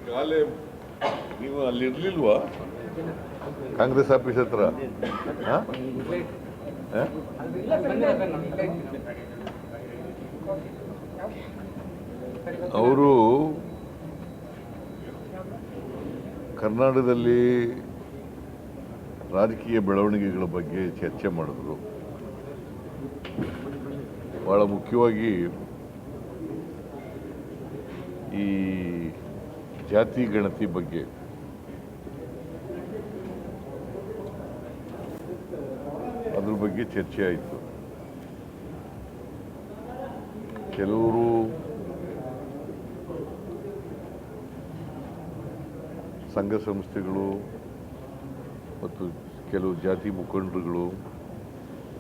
ಕಾಲೇ ನೀವು ಅಲ್ಲಿ ಇರ್ಲಿಲ್ವಾ ಕಾಂಗ್ರೆಸ್ ಆಫೀಸ್ ಹತ್ರ? ಅವರು ಕರ್ನಾಟಕದಲ್ಲಿ ರಾಜಕೀಯ ಬೆಳವಣಿಗೆಗಳ ಬಗ್ಗೆ ಚರ್ಚೆ ಮಾಡಿದ್ರು. ಬಹಳ ಮುಖ್ಯವಾಗಿ ಈ ಜಾತಿ ಗಣತಿ ಬಗ್ಗೆ ಅದ್ರ ಬಗ್ಗೆ ಚರ್ಚೆ ಆಯಿತು. ಕೆಲವರು ಸಂಘ ಸಂಸ್ಥೆಗಳು ಮತ್ತು ಕೆಲವು ಜಾತಿ ಮುಖಂಡರುಗಳು,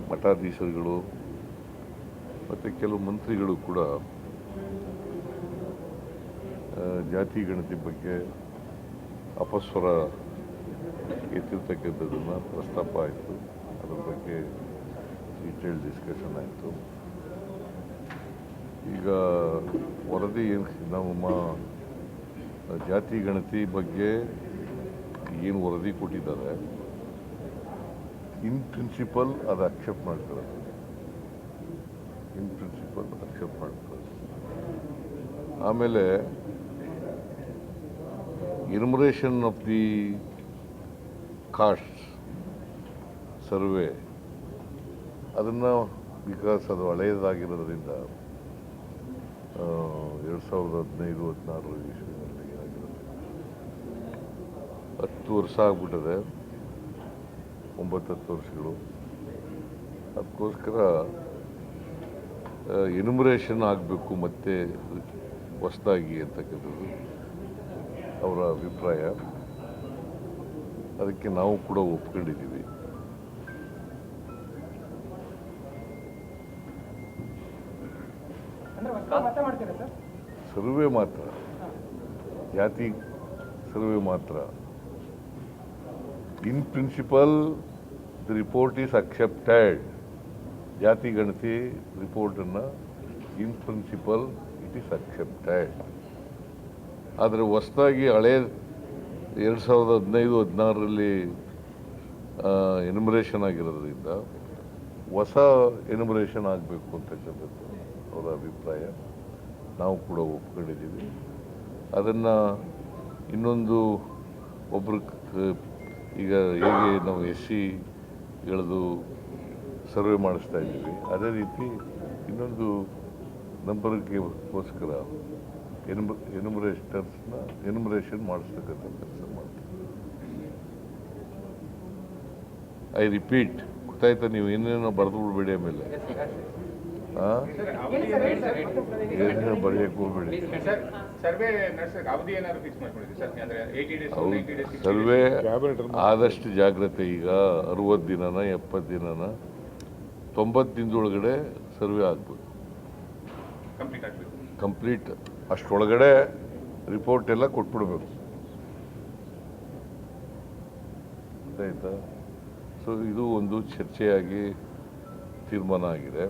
ಮಠಾಧೀಶರುಗಳು ಮತ್ತು ಕೆಲವು ಮಂತ್ರಿಗಳು ಕೂಡ ಜಾತಿ ಗಣತಿ ಬಗ್ಗೆ ಅಪಸ್ವರ ಎತ್ತಿರ್ತಕ್ಕಂಥದ್ದನ್ನು ಪ್ರಸ್ತಾಪ ಆಯಿತು. ಅದ್ರ ಬಗ್ಗೆ ಡೀಟೇಲ್ ಡಿಸ್ಕಷನ್ ಆಯಿತು. ಈಗ ವರದಿ ನಮ್ಮ ಜಾತಿ ಗಣತಿ ಬಗ್ಗೆ ಏನು ವರದಿ ಕೊಟ್ಟಿದ್ದಾರೆ, ಇನ್ ಪ್ರಿನ್ಸಿಪಲ್ ಅದು ಅಕ್ಸೆಪ್ಟ್ ಮಾಡ್ತಾರೆ. ಇನ್ ಪ್ರಿನ್ಸಿಪಲ್ ಅಕ್ಸೆಪ್ಟ್ ಮಾಡ್ತಾರೆ. ಆಮೇಲೆ enumeration of the cost survey ಅದನ್ನು ಬಿಕಾಸ್ ಅದು ಹಳೆಯದಾಗಿರೋದ್ರಿಂದ 2015-16 ಇಸ್ವಿನಲ್ಲಿ ಆಗಿರೋದು 10 ವರ್ಷ ಆಗ್ಬಿಟ್ಟಿದೆ, 9-10 ವರ್ಷಗಳು. ಅದಕ್ಕೋಸ್ಕರ ಎನ್ಯುಮರೇಷನ್ ಆಗಬೇಕು ಮತ್ತೆ ಹೊಸದಾಗಿ ಅಂತಕ್ಕಂಥದ್ದು ಅವರ ಅಭಿಪ್ರಾಯ. ಅದಕ್ಕೆ ನಾವು ಕೂಡ ಒಪ್ಕೊಂಡಿದ್ದೀವಿ. ಸರ್ವೆ ಮಾತ್ರ, ಜಾತಿ ಸರ್ವೆ ಮಾತ್ರ. In principle the report is accepted. ಜಾತಿ ಗಣತಿ ರಿಪೋರ್ಟನ್ನು in principle it is accepted. ಆದರೆ ಹೊಸದಾಗಿ ಹಳೆ 2015-16ರಲ್ಲಿ ಎನ್ಯುಮರೇಷನ್ ಆಗಿರೋದ್ರಿಂದ ಹೊಸ ಎನ್ಯುಮರೇಷನ್ ಆಗಬೇಕು ಅಂತಕ್ಕಂಥದ್ದು ಅವರ ಅಭಿಪ್ರಾಯ. ನಾವು ಕೂಡ ಒಪ್ಕೊಂಡಿದ್ದೀವಿ. ಅದನ್ನು ಇನ್ನೊಂದು ಒಬ್ಬರು ಈಗ ಹೇಗೆ ನಾವು SCಗಳದ್ದು ಸರ್ವೆ ಮಾಡಿಸ್ತಾ ಇದ್ದೀವಿ, ಅದೇ ರೀತಿ ಇನ್ನೊಂದು ನಂಬರ್ಗೋಸ್ಕರ ಎನ್ಯುಮರೇಷನ್ ಮಾಡಿಸ್ತಕ್ಕಂಥ ಕೆಲಸ ಮಾಡ್ತೀವಿ. ಐ ರಿಪೀಟ್, ಗೊತ್ತಾಯ್ತಾ? ನೀವು ಏನೇನೋ ಬರೆದು ಬಿಡಬೇಡಿ. ಆಮೇಲೆ ಏನೇನೋ ಬರೆಯಕ್ಕೆ ಹೋಗ್ಬೇಡಿ. ಸರ್ವೆ ಆದಷ್ಟು ಜಾಗ್ರತೆ. ಈಗ 60 ದಿನನ 70 ದಿನನ 90 ದಿನದೊಳಗಡೆ ಸರ್ವೆ ಆಗ್ಬೇಕು, ಕಂಪ್ಲೀಟ್. ಅಷ್ಟೊಳಗಡೆ ರಿಪೋರ್ಟ್ ಎಲ್ಲ ಕೊಟ್ಬಿಡ್ಬೇಕು, ಗೊತ್ತಾಯ್ತಾ? ಸೊ ಇದು ಒಂದು ಚರ್ಚೆಯಾಗಿ ತೀರ್ಮಾನ ಆಗಿದೆ.